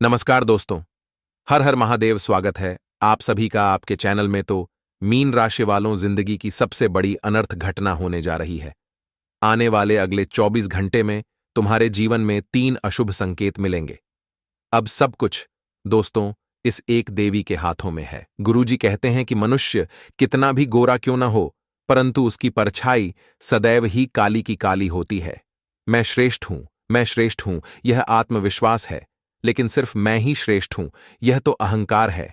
नमस्कार दोस्तों। हर हर महादेव। स्वागत है आप सभी का आपके चैनल में। तो मीन राशि वालों, जिंदगी की सबसे बड़ी अनर्थ घटना होने जा रही है। आने वाले अगले 24 घंटे में तुम्हारे जीवन में 3 अशुभ संकेत मिलेंगे। अब सब कुछ दोस्तों इस एक देवी के हाथों में है। गुरुजी कहते हैं कि मनुष्य कितना भी गोरा क्यों न हो, परंतु उसकी परछाई सदैव ही काली की काली होती है। मैं श्रेष्ठ हूं, मैं श्रेष्ठ हूं, यह आत्मविश्वास है। लेकिन सिर्फ मैं ही श्रेष्ठ हूं, यह तो अहंकार है।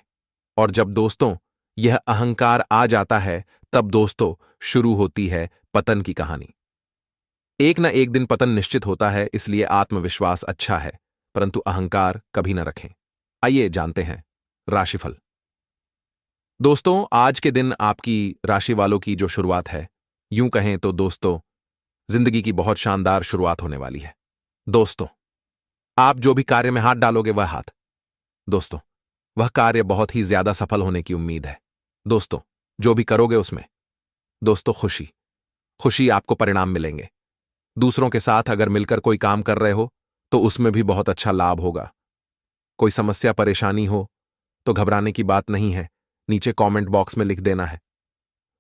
और जब दोस्तों यह अहंकार आ जाता है, तब दोस्तों शुरू होती है पतन की कहानी। एक न एक दिन पतन निश्चित होता है, इसलिए आत्मविश्वास अच्छा है, परंतु अहंकार कभी न रखें। आइए जानते हैं राशिफल। दोस्तों आज के दिन आपकी राशि वालों की जो शुरुआत है, यूं कहें तो दोस्तों जिंदगी की बहुत शानदार शुरुआत होने वाली है। दोस्तों आप जो भी कार्य में हाथ डालोगे दोस्तों वह कार्य बहुत ही ज्यादा सफल होने की उम्मीद है। दोस्तों जो भी करोगे उसमें दोस्तों खुशी खुशी आपको परिणाम मिलेंगे। दूसरों के साथ अगर मिलकर कोई काम कर रहे हो तो उसमें भी बहुत अच्छा लाभ होगा। कोई समस्या परेशानी हो तो घबराने की बात नहीं है, नीचे कमेंट बॉक्स में लिख देना है,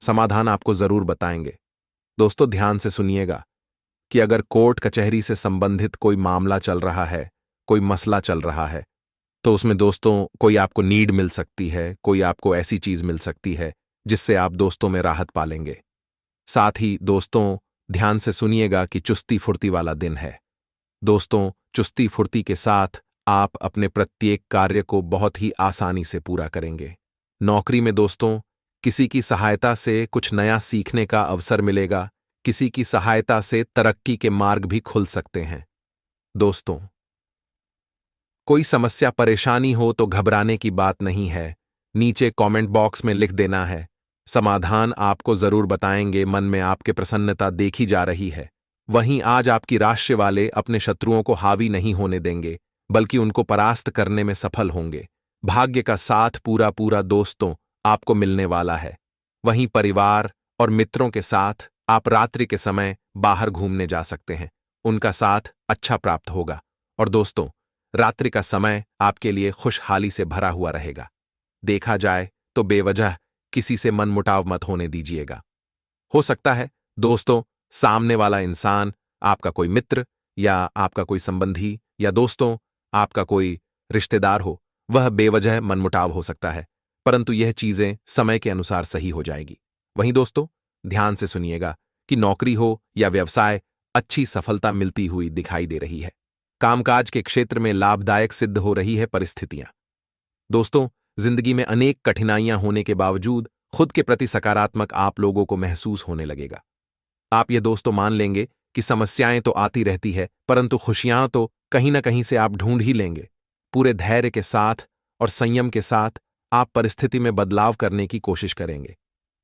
समाधान आपको जरूर बताएंगे। दोस्तों ध्यान से सुनिएगा कि अगर कोर्ट कचहरी से संबंधित कोई मामला चल रहा है, कोई मसला चल रहा है, तो उसमें दोस्तों कोई आपको नीड मिल सकती है, कोई आपको ऐसी चीज मिल सकती है जिससे आप दोस्तों में राहत पालेंगे। साथ ही दोस्तों ध्यान से सुनिएगा कि चुस्ती फुर्ती वाला दिन है। दोस्तों चुस्ती फुर्ती के साथ आप अपने प्रत्येक कार्य को बहुत ही आसानी से पूरा करेंगे। नौकरी में दोस्तों किसी की सहायता से कुछ नया सीखने का अवसर मिलेगा, किसी की सहायता से तरक्की के मार्ग भी खुल सकते हैं। दोस्तों कोई समस्या परेशानी हो तो घबराने की बात नहीं है, नीचे कमेंट बॉक्स में लिख देना है, समाधान आपको जरूर बताएंगे। मन में आपके प्रसन्नता देखी जा रही है। वहीं आज आपकी राशि वाले अपने शत्रुओं को हावी नहीं होने देंगे, बल्कि उनको परास्त करने में सफल होंगे। भाग्य का साथ पूरा पूरा दोस्तों आपको मिलने वाला है। वहीं परिवार और मित्रों के साथ आप रात्रि के समय बाहर घूमने जा सकते हैं, उनका साथ अच्छा प्राप्त होगा। और दोस्तों रात्रि का समय आपके लिए खुशहाली से भरा हुआ रहेगा। देखा जाए तो बेवजह किसी से मनमुटाव मत होने दीजिएगा। हो सकता है दोस्तों सामने वाला इंसान आपका कोई मित्र या आपका कोई संबंधी या दोस्तों आपका कोई रिश्तेदार हो, वह बेवजह मनमुटाव हो सकता है, परंतु यह चीजें समय के अनुसार सही हो जाएगी। वहीं दोस्तों ध्यान से सुनिएगा कि नौकरी हो या व्यवसाय, अच्छी सफलता मिलती हुई दिखाई दे रही है। कामकाज के क्षेत्र में लाभदायक सिद्ध हो रही है परिस्थितियां। दोस्तों जिंदगी में अनेक कठिनाइयां होने के बावजूद खुद के प्रति सकारात्मक आप लोगों को महसूस होने लगेगा। आप ये दोस्तों मान लेंगे कि समस्याएं तो आती रहती है, परंतु खुशियां तो कहीं ना कहीं से आप ढूंढ ही लेंगे। पूरे धैर्य के साथ और संयम के साथ आप परिस्थिति में बदलाव करने की कोशिश करेंगे।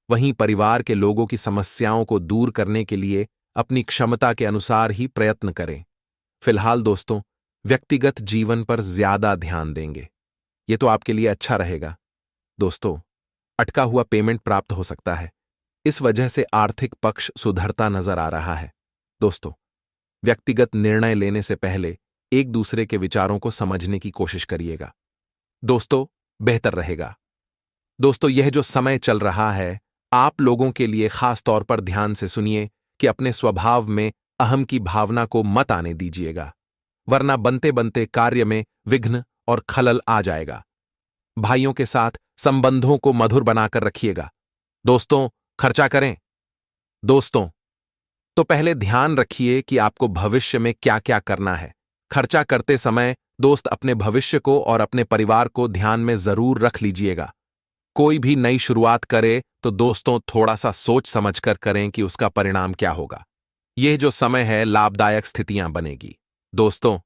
वहीं परिवार के लोगों की समस्याओं को दूर करने के लिए अपनी क्षमता के अनुसार ही प्रयत्न करें। फिलहाल दोस्तों व्यक्तिगत जीवन पर ज्यादा ध्यान देंगे, ये तो आपके लिए अच्छा रहेगा। दोस्तों अटका हुआ पेमेंट प्राप्त हो सकता है, इस वजह से आर्थिक पक्ष सुधरता नजर आ रहा है। दोस्तों व्यक्तिगत निर्णय लेने से पहले एक दूसरे के विचारों को समझने की कोशिश करिएगा, दोस्तों बेहतर रहेगा। दोस्तों यह जो समय चल रहा है आप लोगों के लिए खास तौर पर ध्यान से सुनिए कि अपने स्वभाव में अहम की भावना को मत आने दीजिएगा, वरना बनते बनते कार्य में विघ्न और खलल आ जाएगा। भाइयों के साथ संबंधों को मधुर बनाकर रखिएगा। दोस्तों खर्चा करें दोस्तों तो पहले ध्यान रखिए कि आपको भविष्य में क्या क्या करना है। खर्चा करते समय दोस्त अपने भविष्य को और अपने परिवार को ध्यान में जरूर रख लीजिएगा। कोई भी नई शुरुआत करे तो दोस्तों थोड़ा सा सोच समझकर करें कि उसका परिणाम क्या होगा। यह जो समय है लाभदायक स्थितियां बनेगी दोस्तों,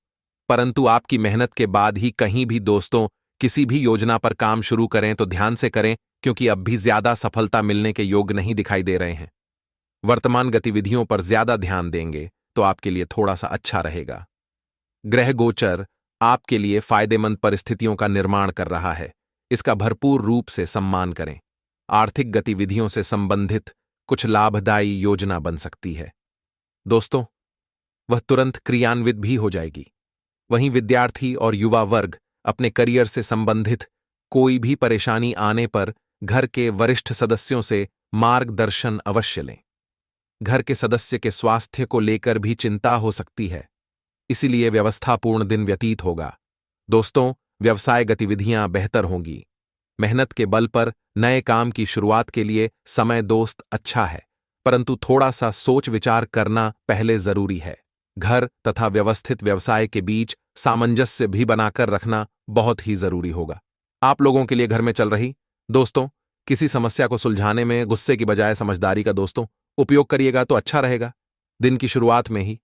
परंतु आपकी मेहनत के बाद ही कहीं भी दोस्तों किसी भी योजना पर काम शुरू करें तो ध्यान से करें, क्योंकि अब भी ज्यादा सफलता मिलने के योग नहीं दिखाई दे रहे हैं। वर्तमान गतिविधियों पर ज्यादा ध्यान देंगे तो आपके लिए थोड़ा सा अच्छा रहेगा। ग्रह गोचर आपके लिए फायदेमंद परिस्थितियों का निर्माण कर रहा है, इसका भरपूर रूप से सम्मान करें। आर्थिक गतिविधियों से संबंधित कुछ लाभदायी योजना बन सकती है दोस्तों, वह तुरंत क्रियान्वित भी हो जाएगी। वहीं विद्यार्थी और युवा वर्ग अपने करियर से संबंधित कोई भी परेशानी आने पर घर के वरिष्ठ सदस्यों से मार्गदर्शन अवश्य लें। घर के सदस्य के स्वास्थ्य को लेकर भी चिंता हो सकती है, इसीलिए व्यवस्थापूर्ण दिन व्यतीत होगा। दोस्तों, व्यवसाय गतिविधियां बेहतर होंगी। मेहनत के बल पर नए काम की शुरुआत के लिए समय दोस्त अच्छा है, परंतु थोड़ा सा सोच विचार करना पहले जरूरी है। घर तथा व्यवस्थित व्यवसाय के बीच सामंजस्य भी बनाकर रखना बहुत ही जरूरी होगा। आप लोगों के लिए घर में चल रही दोस्तों किसी समस्या को सुलझाने में गुस्से की बजाय समझदारी का दोस्तों उपयोग करिएगा तो अच्छा रहेगा। दिन की शुरुआत में ही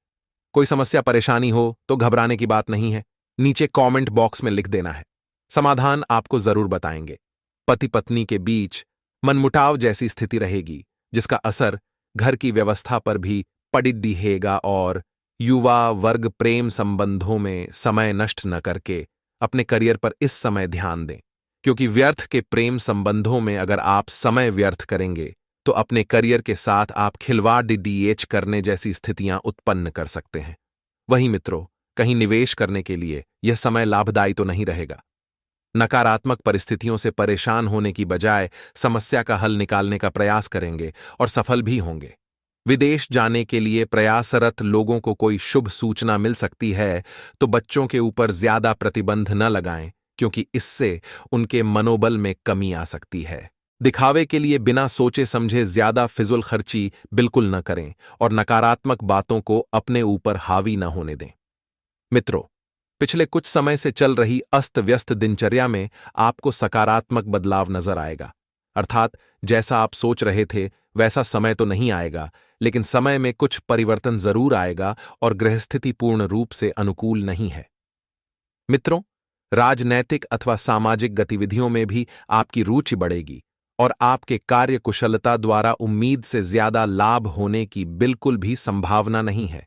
कोई समस्या परेशानी हो तो घबराने की बात नहीं है, नीचे कमेंट बॉक्स में लिख देना है, समाधान आपको जरूर बताएंगे। पति पत्नी के बीच मनमुटाव जैसी स्थिति रहेगी, जिसका असर घर की व्यवस्था पर भी पड़ेगा और युवा वर्ग प्रेम संबंधों में समय नष्ट न करके अपने करियर पर इस समय ध्यान दें, क्योंकि व्यर्थ के प्रेम संबंधों में अगर आप समय व्यर्थ करेंगे तो अपने करियर के साथ आप खिलवाड़ करने जैसी स्थितियां उत्पन्न कर सकते हैं। वहीं मित्रों, कहीं निवेश करने के लिए यह समय लाभदायी तो नहीं रहेगा। नकारात्मक परिस्थितियों से परेशान होने की बजाय समस्या का हल निकालने का प्रयास करेंगे और सफल भी होंगे। विदेश जाने के लिए प्रयासरत लोगों को कोई शुभ सूचना मिल सकती है, तो बच्चों के ऊपर ज्यादा प्रतिबंध न लगाएं, क्योंकि इससे उनके मनोबल में कमी आ सकती है। दिखावे के लिए बिना सोचे समझे ज्यादा फिजुल खर्ची बिल्कुल न करें और नकारात्मक बातों को अपने ऊपर हावी न होने दें। मित्रों, पिछले कुछ समय से चल रही अस्त व्यस्त दिनचर्या में आपको सकारात्मक बदलाव नजर आएगा। अर्थात जैसा आप सोच रहे थे वैसा समय तो नहीं आएगा, लेकिन समय में कुछ परिवर्तन जरूर आएगा और गृहस्थिति पूर्ण रूप से अनुकूल नहीं है। मित्रों, राजनैतिक अथवा सामाजिक गतिविधियों में भी आपकी रुचि बढ़ेगी और आपके कार्य कुशलता द्वारा उम्मीद से ज्यादा लाभ होने की बिल्कुल भी संभावना नहीं है।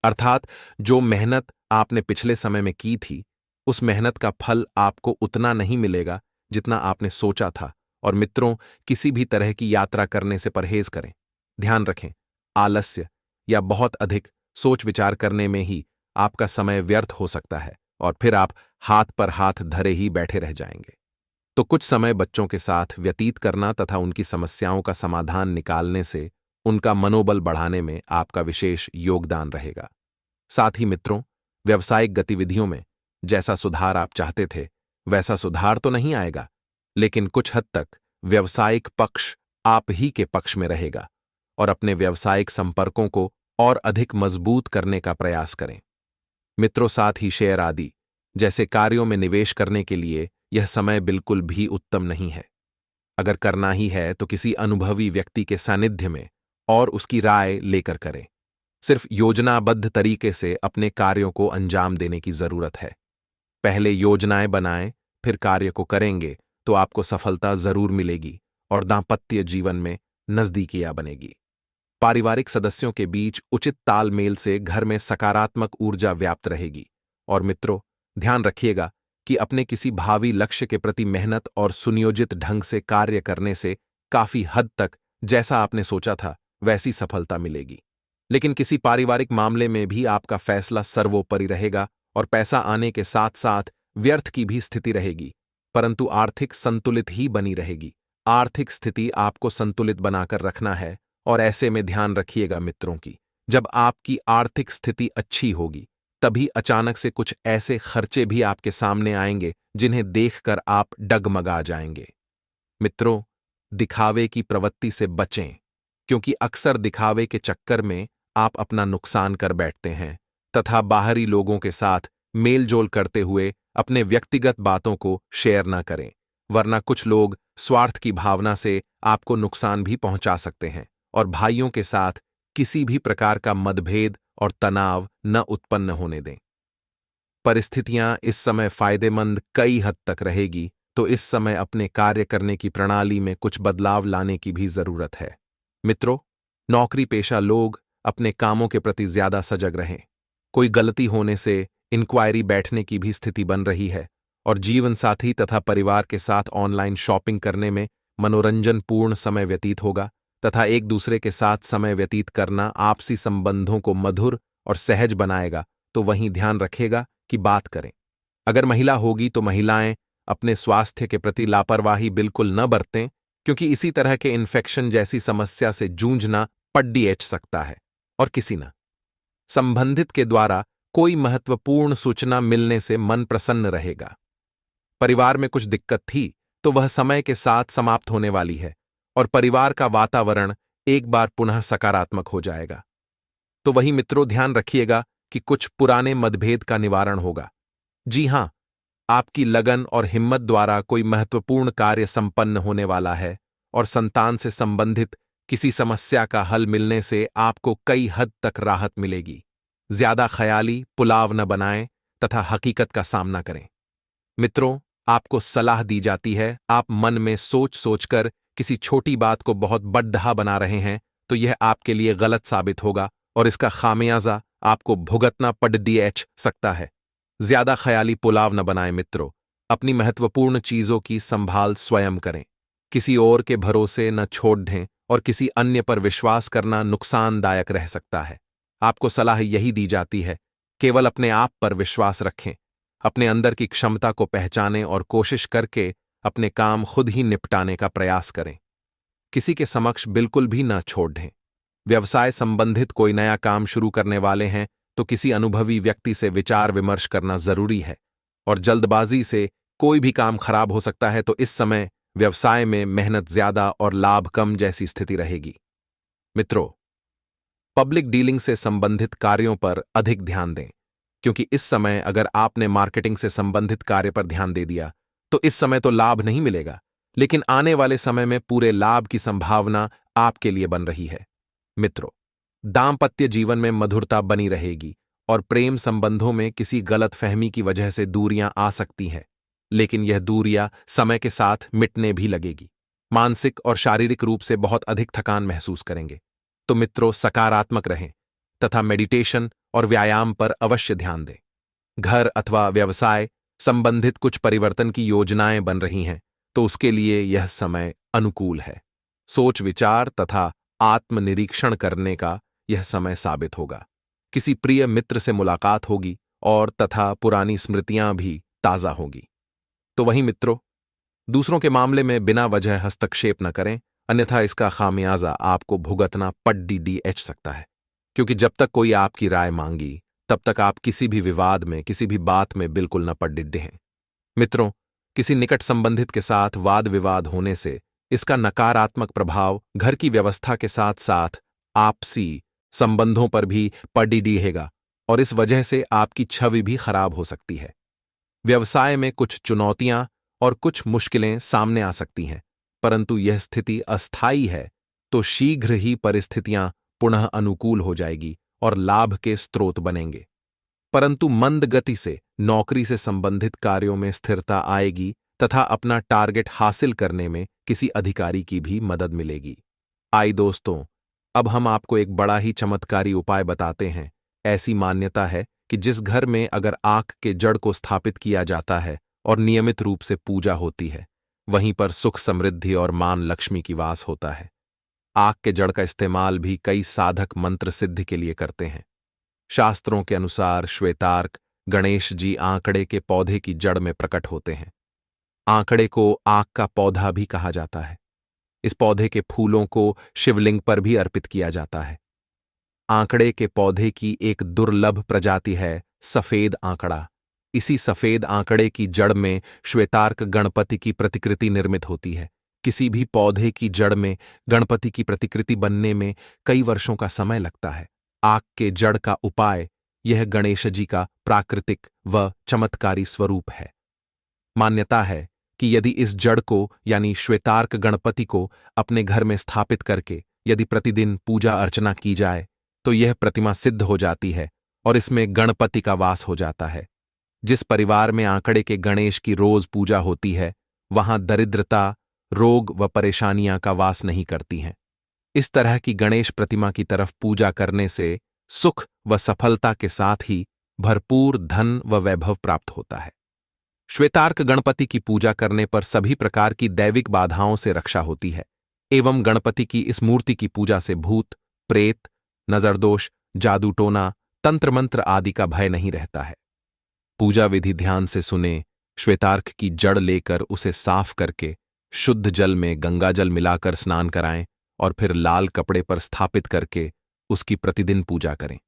अर्थात जो मेहनत आपने पिछले समय में की थी, उस मेहनत का फल आपको उतना नहीं मिलेगा जितना आपने सोचा था। और मित्रों, किसी भी तरह की यात्रा करने से परहेज करें। ध्यान रखें, आलस्य या बहुत अधिक सोच विचार करने में ही आपका समय व्यर्थ हो सकता है और फिर आप हाथ पर हाथ धरे ही बैठे रह जाएंगे। तो कुछ समय बच्चों के साथ व्यतीत करना तथा उनकी समस्याओं का समाधान निकालने से उनका मनोबल बढ़ाने में आपका विशेष योगदान रहेगा। साथ ही मित्रों, व्यावसायिक गतिविधियों में जैसा सुधार आप चाहते थे वैसा सुधार तो नहीं आएगा, लेकिन कुछ हद तक व्यावसायिक पक्ष आप ही के पक्ष में रहेगा और अपने व्यावसायिक संपर्कों को और अधिक मजबूत करने का प्रयास करें। मित्रों, साथ ही शेयर आदि जैसे कार्यों में निवेश करने के लिए यह समय बिल्कुल भी उत्तम नहीं है। अगर करना ही है तो किसी अनुभवी व्यक्ति के सानिध्य में और उसकी राय लेकर करें। सिर्फ योजनाबद्ध तरीके से अपने कार्यों को अंजाम देने की जरूरत है। पहले योजनाएं बनाएं, फिर कार्य को करेंगे तो आपको सफलता जरूर मिलेगी और दांपत्य जीवन में नजदीकियां बनेगी। पारिवारिक सदस्यों के बीच उचित तालमेल से घर में सकारात्मक ऊर्जा व्याप्त रहेगी। और मित्रों, ध्यान रखिएगा कि अपने किसी भावी लक्ष्य के प्रति मेहनत और सुनियोजित ढंग से कार्य करने से काफी हद तक जैसा आपने सोचा था वैसी सफलता मिलेगी। लेकिन किसी पारिवारिक मामले में भी आपका फैसला सर्वोपरि रहेगा और पैसा आने के साथ साथ व्यर्थ की भी स्थिति रहेगी, परंतु आर्थिक संतुलित ही बनी रहेगी। आर्थिक स्थिति आपको संतुलित बनाकर रखना है और ऐसे में ध्यान रखिएगा मित्रों की जब आपकी आर्थिक स्थिति अच्छी होगी तभी अचानक से कुछ ऐसे खर्चे भी आपके सामने आएंगे जिन्हें देखकर आप डगमगा जाएंगे। मित्रों, दिखावे की प्रवृत्ति से बचें, क्योंकि अक्सर दिखावे के चक्कर में आप अपना नुकसान कर बैठते हैं तथा बाहरी लोगों के साथ मेलजोल करते हुए अपने व्यक्तिगत बातों को शेयर न करें, वरना कुछ लोग स्वार्थ की भावना से आपको नुकसान भी पहुंचा सकते हैं और भाइयों के साथ किसी भी प्रकार का मतभेद और तनाव न उत्पन्न होने दें। परिस्थितियां इस समय फायदेमंद कई हद तक रहेगी, तो इस समय अपने कार्य करने की प्रणाली में कुछ बदलाव लाने की भी जरूरत है। मित्रों, नौकरी पेशा लोग अपने कामों के प्रति ज्यादा सजग रहें। कोई गलती होने से इंक्वायरी बैठने की भी स्थिति बन रही है और जीवन साथी तथा परिवार के साथ ऑनलाइन शॉपिंग करने में मनोरंजन पूर्ण समय व्यतीत होगा तथा एक दूसरे के साथ समय व्यतीत करना आपसी संबंधों को मधुर और सहज बनाएगा। तो वहीं ध्यान रखेगा कि बात करें। अगर महिला होगी तो महिलाएं अपने स्वास्थ्य के प्रति लापरवाही बिल्कुल न बरतें, क्योंकि इसी तरह के इन्फेक्शन जैसी समस्या से जूझना पड्डीएच सकता है। और किसी न संबंधित के द्वारा कोई महत्वपूर्ण सूचना मिलने से मन प्रसन्न रहेगा। परिवार में कुछ दिक्कत थी तो वह समय के साथ समाप्त होने वाली है और परिवार का वातावरण एक बार पुनः सकारात्मक हो जाएगा। तो वही मित्रों, ध्यान रखिएगा कि कुछ पुराने मतभेद का निवारण होगा। जी हां, आपकी लगन और हिम्मत द्वारा कोई महत्वपूर्ण कार्य संपन्न होने वाला है और संतान से संबंधित किसी समस्या का हल मिलने से आपको कई हद तक राहत मिलेगी। ज्यादा ख्याली पुलाव न बनाएं तथा हकीकत का सामना करें। मित्रों, आपको सलाह दी जाती है, आप मन में सोच सोचकर किसी छोटी बात को बहुत बड़ा बना रहे हैं तो यह आपके लिए गलत साबित होगा और इसका खामियाजा आपको भुगतना पड़ सकता है। ज्यादा ख्याली पुलाव न बनाएं मित्रों, अपनी महत्वपूर्ण चीजों की संभाल स्वयं करें। किसी और के भरोसे न छोड़ दें और किसी अन्य पर विश्वास करना नुकसानदायक रह सकता है। आपको सलाह यही दी जाती है, केवल अपने आप पर विश्वास रखें, अपने अंदर की क्षमता को पहचानें और कोशिश करके अपने काम खुद ही निपटाने का प्रयास करें। किसी के समक्ष बिल्कुल भी न छोड़ दें। व्यवसाय संबंधित कोई नया काम शुरू करने वाले हैं तो किसी अनुभवी व्यक्ति से विचार विमर्श करना जरूरी है और जल्दबाजी से कोई भी काम खराब हो सकता है, तो इस समय व्यवसाय में मेहनत ज्यादा और लाभ कम जैसी स्थिति रहेगी। मित्रों, पब्लिक डीलिंग से संबंधित कार्यों पर अधिक ध्यान दें, क्योंकि इस समय अगर आपने मार्केटिंग से संबंधित कार्य पर ध्यान दे दिया तो इस समय तो लाभ नहीं मिलेगा, लेकिन आने वाले समय में पूरे लाभ की संभावना आपके लिए बन रही है। मित्रों, दाम्पत्य जीवन में मधुरता बनी रहेगी और प्रेम संबंधों में किसी गलत फहमी की वजह से दूरियां आ सकती हैं, लेकिन यह दूरियां समय के साथ मिटने भी लगेगी। मानसिक और शारीरिक रूप से बहुत अधिक थकान महसूस करेंगे। तो मित्रों, सकारात्मक रहें तथा मेडिटेशन और व्यायाम पर अवश्य ध्यान दें। घर अथवा व्यवसाय संबंधित कुछ परिवर्तन की योजनाएं बन रही हैं तो उसके लिए यह समय अनुकूल है। सोच विचार तथा आत्मनिरीक्षण करने का यह समय साबित होगा। किसी प्रिय मित्र से मुलाकात होगी और तथा पुरानी स्मृतियां भी ताजा होगी। तो वहीं मित्रों, दूसरों के मामले में बिना वजह हस्तक्षेप न करें, अन्यथा इसका खामियाजा आपको भुगतना पड़ सकता है। क्योंकि जब तक कोई आपकी राय मांगी तब तक आप किसी भी विवाद में, किसी भी बात में बिल्कुल न पड़। मित्रों, किसी निकट संबंधित के साथ वाद विवाद होने से इसका नकारात्मक प्रभाव घर की व्यवस्था के साथ साथ आपसी संबंधों पर भी पड़ेगा और इस वजह से आपकी छवि भी खराब हो सकती है। व्यवसाय में कुछ चुनौतियां और कुछ मुश्किलें सामने आ सकती हैं, परंतु यह स्थिति अस्थायी है, तो शीघ्र ही परिस्थितियां पुनः अनुकूल हो जाएगी और लाभ के स्रोत बनेंगे। परंतु मंद गति से नौकरी से संबंधित कार्यों में स्थिरता आएगी तथा अपना टारगेट हासिल करने में किसी अधिकारी की भी मदद मिलेगी। आई दोस्तों, अब हम आपको एक बड़ा ही चमत्कारी उपाय बताते हैं। ऐसी मान्यता है कि जिस घर में अगर आक के जड़ को स्थापित किया जाता है और नियमित रूप से पूजा होती है, वहीं पर सुख समृद्धि और मान लक्ष्मी की वास होता है। आक के जड़ का इस्तेमाल भी कई साधक मंत्र सिद्धि के लिए करते हैं। शास्त्रों के अनुसार श्वेतार्क गणेश जी आंकड़े के पौधे की जड़ में प्रकट होते हैं। आंकड़े को आक का पौधा भी कहा जाता है। इस पौधे के फूलों को शिवलिंग पर भी अर्पित किया जाता है। आंकड़े के पौधे की एक दुर्लभ प्रजाति है सफेद आंकड़ा। इसी सफेद आंकड़े की जड़ में श्वेतार्क गणपति की प्रतिकृति निर्मित होती है। किसी भी पौधे की जड़ में गणपति की प्रतिकृति बनने में कई वर्षों का समय लगता है। आक के जड़ का उपाय यह गणेश जी का प्राकृतिक व चमत्कारी स्वरूप है। मान्यता है कि यदि इस जड़ को यानी श्वेतार्क गणपति को अपने घर में स्थापित करके यदि प्रतिदिन पूजा अर्चना की जाए तो यह प्रतिमा सिद्ध हो जाती है और इसमें गणपति का वास हो जाता है। जिस परिवार में आंकड़े के गणेश की रोज पूजा होती है, वहां दरिद्रता, रोग व परेशानियां का वास नहीं करती हैं। इस तरह की गणेश प्रतिमा की तरफ पूजा करने से सुख व सफलता के साथ ही भरपूर धन व वैभव प्राप्त होता है। श्वेतार्क गणपति की पूजा करने पर सभी प्रकार की दैविक बाधाओं से रक्षा होती है एवं गणपति की इस मूर्ति की पूजा से भूत, प्रेत, नजरदोष, जादू टोना, तंत्र मंत्र आदि का भय नहीं रहता है। पूजा विधि ध्यान से सुने। श्वेतार्क की जड़ लेकर उसे साफ करके शुद्ध जल में गंगाजल मिलाकर स्नान कराएं और फिर लाल कपड़े पर स्थापित करके उसकी प्रतिदिन पूजा करें।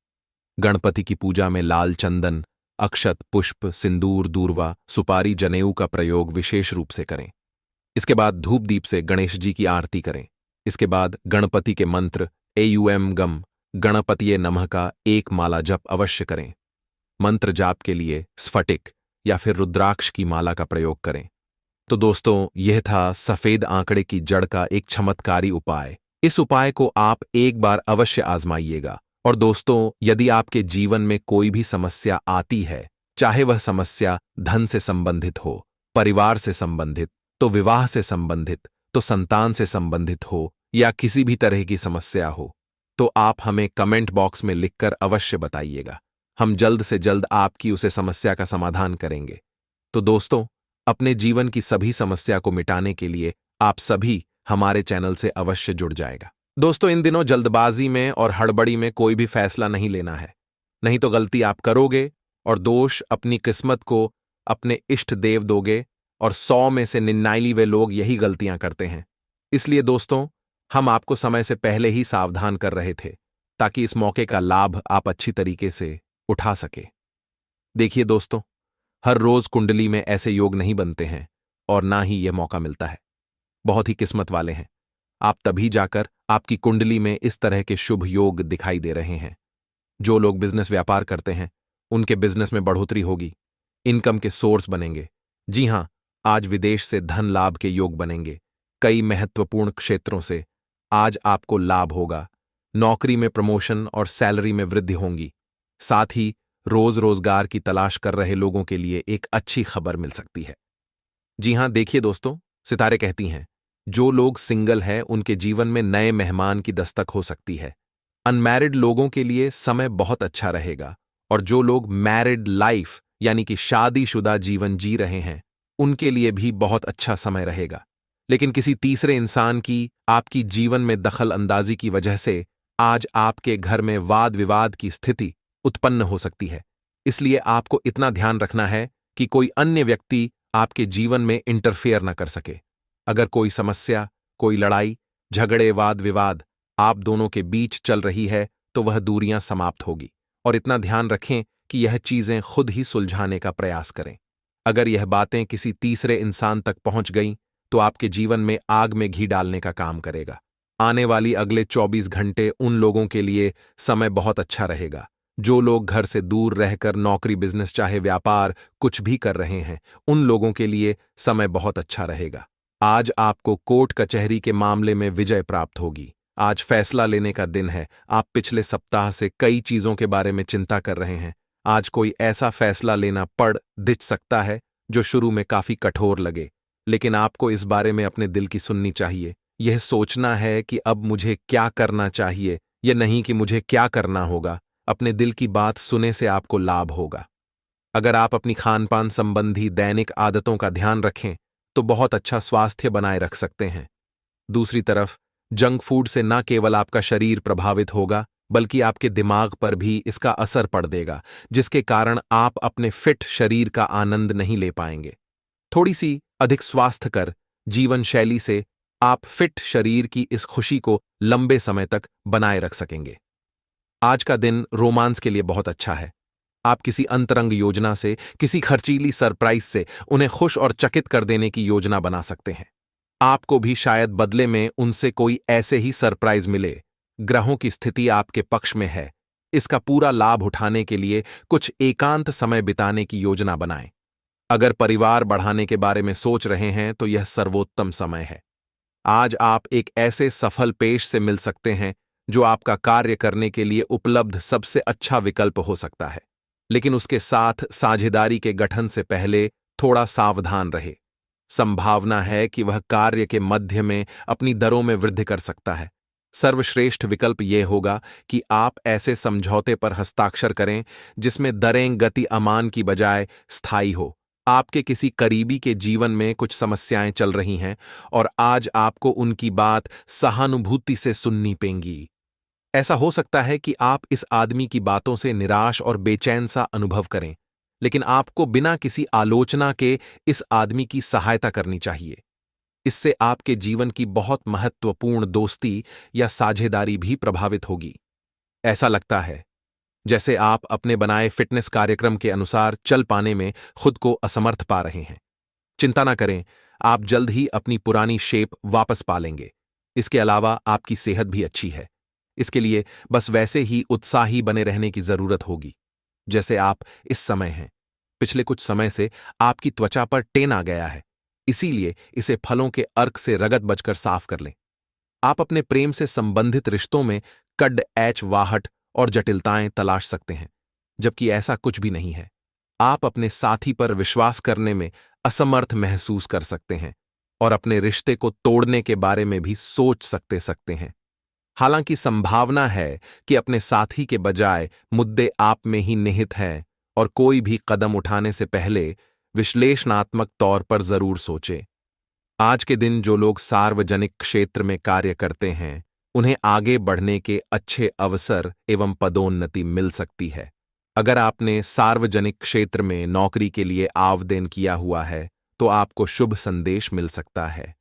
गणपति की पूजा में लाल चंदन, अक्षत, पुष्प, सिंदूर, दूर्वा, सुपारी, जनेऊ का प्रयोग विशेष रूप से करें। इसके बाद धूप दीप से गणेश जी की आरती करें। इसके बाद गणपति के मंत्र एयूएम गम गणपतिये नमः का एक माला जप अवश्य करें। मंत्र जाप के लिए स्फटिक या फिर रुद्राक्ष की माला का प्रयोग करें। तो दोस्तों, यह था सफेद आंकड़े की जड़ का एक चमत्कारी उपाय। इस उपाय को आप एक बार अवश्य आजमाइएगा। और दोस्तों, यदि आपके जीवन में कोई भी समस्या आती है, चाहे वह समस्या धन से संबंधित हो, परिवार से संबंधित, तो विवाह से संबंधित, तो संतान से संबंधित हो, या किसी भी तरह की समस्या हो, तो आप हमें कमेंट बॉक्स में लिखकर अवश्य बताइएगा। हम जल्द से जल्द आपकी उसे समस्या का समाधान करेंगे। तो दोस्तों, अपने जीवन की सभी समस्या को मिटाने के लिए आप सभी हमारे चैनल से अवश्य जुड़ जाएगा। दोस्तों, इन दिनों जल्दबाजी में और हड़बड़ी में कोई भी फैसला नहीं लेना है, नहीं तो गलती आप करोगे और दोष अपनी किस्मत को अपने इष्ट देव दोगे। और 100 में से 99 लोग यही गलतियां करते हैं। इसलिए दोस्तों, हम आपको समय से पहले ही सावधान कर रहे थे ताकि इस मौके का लाभ आप अच्छी तरीके से उठा सके। देखिए दोस्तों, हर रोज कुंडली में ऐसे योग नहीं बनते हैं और ना ही यह मौका मिलता है। बहुत ही किस्मत वाले हैं आप तभी जाकर आपकी कुंडली में इस तरह के शुभ योग दिखाई दे रहे हैं। जो लोग बिजनेस व्यापार करते हैं, उनके बिजनेस में बढ़ोतरी होगी, इनकम के सोर्स बनेंगे। जी हां, आज विदेश से धन लाभ के योग बनेंगे। कई महत्वपूर्ण क्षेत्रों से आज आपको लाभ होगा। नौकरी में प्रमोशन और सैलरी में वृद्धि होंगी। साथ ही रोज रोजगार की तलाश कर रहे लोगों के लिए एक अच्छी खबर मिल सकती है। जी हां, देखिए दोस्तों, सितारे कहती हैं जो लोग सिंगल हैं उनके जीवन में नए मेहमान की दस्तक हो सकती है। अनमैरिड लोगों के लिए समय बहुत अच्छा रहेगा और जो लोग मैरिड लाइफ यानी कि शादीशुदा जीवन जी रहे हैं उनके लिए भी बहुत अच्छा समय रहेगा। लेकिन किसी तीसरे इंसान की आपकी जीवन में दखल अंदाजी की वजह से आज आपके घर में वाद विवाद की स्थिति उत्पन्न हो सकती है। इसलिए आपको इतना ध्यान रखना है कि कोई अन्य व्यक्ति आपके जीवन में इंटरफेयर न कर सके। अगर कोई समस्या, कोई लड़ाई, झगड़े, वाद विवाद आप दोनों के बीच चल रही है तो वह दूरियां समाप्त होगी। और इतना ध्यान रखें कि यह चीजें खुद ही सुलझाने का प्रयास करें। अगर यह बातें किसी तीसरे इंसान तक पहुंच गईं तो आपके जीवन में आग में घी डालने का काम करेगा। आने वाली अगले 24 घंटे उन लोगों के लिए समय बहुत अच्छा रहेगा जो लोग घर से दूर रहकर नौकरी, बिजनेस, चाहे व्यापार कुछ भी कर रहे हैं, उन लोगों के लिए समय बहुत अच्छा रहेगा। आज आपको कोर्ट कचहरी के मामले में विजय प्राप्त होगी। आज फैसला लेने का दिन है। आप पिछले सप्ताह से कई चीजों के बारे में चिंता कर रहे हैं। आज कोई ऐसा फैसला लेना पड़ दिख सकता है जो शुरू में काफी कठोर लगे, लेकिन आपको इस बारे में अपने दिल की सुननी चाहिए। यह सोचना है कि अब मुझे क्या करना चाहिए या नहीं कि मुझे क्या करना होगा। अपने दिल की बात सुने से आपको लाभ होगा। अगर आप अपनी खान-पान संबंधी दैनिक आदतों का ध्यान रखें तो बहुत अच्छा स्वास्थ्य बनाए रख सकते हैं। दूसरी तरफ जंक फूड से न केवल आपका शरीर प्रभावित होगा बल्कि आपके दिमाग पर भी इसका असर पड़ देगा, जिसके कारण आप अपने फिट शरीर का आनंद नहीं ले पाएंगे। थोड़ी सी अधिक स्वास्थ्यकर जीवन शैली से आप फिट शरीर की इस खुशी को लंबे समय तक बनाए रख सकेंगे। आज का दिन रोमांस के लिए बहुत अच्छा है। आप किसी अंतरंग योजना से, किसी खर्चीली सरप्राइज से उन्हें खुश और चकित कर देने की योजना बना सकते हैं। आपको भी शायद बदले में उनसे कोई ऐसे ही सरप्राइज मिले। ग्रहों की स्थिति आपके पक्ष में है। इसका पूरा लाभ उठाने के लिए कुछ एकांत समय बिताने की योजना बनाएं। अगर परिवार बढ़ाने के बारे में सोच रहे हैं तो यह सर्वोत्तम समय है। आज आप एक ऐसे सफल पेश से मिल सकते हैं जो आपका कार्य करने के लिए उपलब्ध सबसे अच्छा विकल्प हो सकता है। लेकिन उसके साथ साझेदारी के गठन से पहले थोड़ा सावधान रहे। संभावना है कि वह कार्य के मध्य में अपनी दरों में वृद्धि कर सकता है। सर्वश्रेष्ठ विकल्प यह होगा कि आप ऐसे समझौते पर हस्ताक्षर करें जिसमें दरें गति अमान की बजाय स्थायी हो। आपके किसी करीबी के जीवन में कुछ समस्याएं चल रही हैं और आज आपको उनकी बात सहानुभूति से सुननी पेंगी। ऐसा हो सकता है कि आप इस आदमी की बातों से निराश और बेचैन सा अनुभव करें, लेकिन आपको बिना किसी आलोचना के इस आदमी की सहायता करनी चाहिए। इससे आपके जीवन की बहुत महत्वपूर्ण दोस्ती या साझेदारी भी प्रभावित होगी। ऐसा लगता है जैसे आप अपने बनाए फिटनेस कार्यक्रम के अनुसार चल पाने में खुद को असमर्थ पा रहे हैं। चिंता ना करें, आप जल्द ही अपनी पुरानी शेप वापस पा लेंगे। इसके अलावा आपकी सेहत भी अच्छी है। इसके लिए बस वैसे ही उत्साही बने रहने की जरूरत होगी जैसे आप इस समय हैं। पिछले कुछ समय से आपकी त्वचा पर टेन आ गया है, इसीलिए इसे फलों के अर्क से रगत बचकर साफ कर लें। आप अपने प्रेम से संबंधित रिश्तों में कड एच वाहट और जटिलताएं तलाश सकते हैं, जबकि ऐसा कुछ भी नहीं है। आप अपने साथी पर विश्वास करने में असमर्थ महसूस कर सकते हैं और अपने रिश्ते को तोड़ने के बारे में भी सोच सकते हैं। हालांकि संभावना है कि अपने साथी के बजाय मुद्दे आप में ही निहित हैं और कोई भी कदम उठाने से पहले विश्लेषणात्मक तौर पर जरूर सोचें। आज के दिन जो लोग सार्वजनिक क्षेत्र में कार्य करते हैं, उन्हें आगे बढ़ने के अच्छे अवसर एवं पदोन्नति मिल सकती है। अगर आपने सार्वजनिक क्षेत्र में नौकरी के लिए आवेदन किया हुआ है, तो आपको शुभ संदेश मिल सकता है।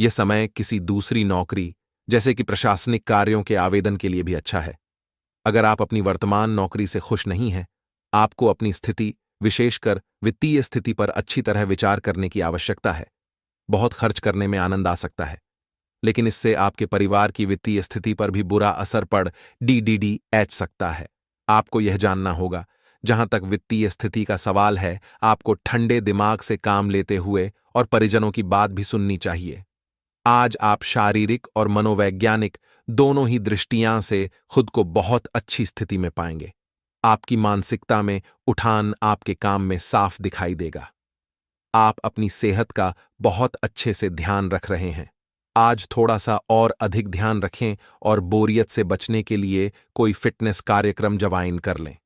यह समय किसी दूसरी नौकरी, जैसे कि प्रशासनिक कार्यों के आवेदन के लिए भी अच्छा है। अगर आप अपनी वर्तमान नौकरी से खुश नहीं हैं, आपको अपनी स्थिति, विशेषकर वित्तीय स्थिति पर अच्छी तरह विचार करने की आवश्यकता है। बहुत खर्च करने में आनंद आ सकता है, लेकिन इससे आपके परिवार की वित्तीय स्थिति पर भी बुरा असर पड़ DDDH सकता है। आपको यह जानना होगा, जहां तक वित्तीय स्थिति का सवाल है, आपको ठंडे दिमाग से काम लेते हुए और परिजनों की बात भी सुननी चाहिए। आज आप शारीरिक और मनोवैज्ञानिक दोनों ही दृष्टियां से खुद को बहुत अच्छी स्थिति में पाएंगे। आपकी मानसिकता में उठान आपके काम में साफ दिखाई देगा। आप अपनी सेहत का बहुत अच्छे से ध्यान रख रहे हैं। आज थोड़ा सा और अधिक ध्यान रखें और बोरियत से बचने के लिए कोई फिटनेस कार्यक्रम ज्वाइन कर लें।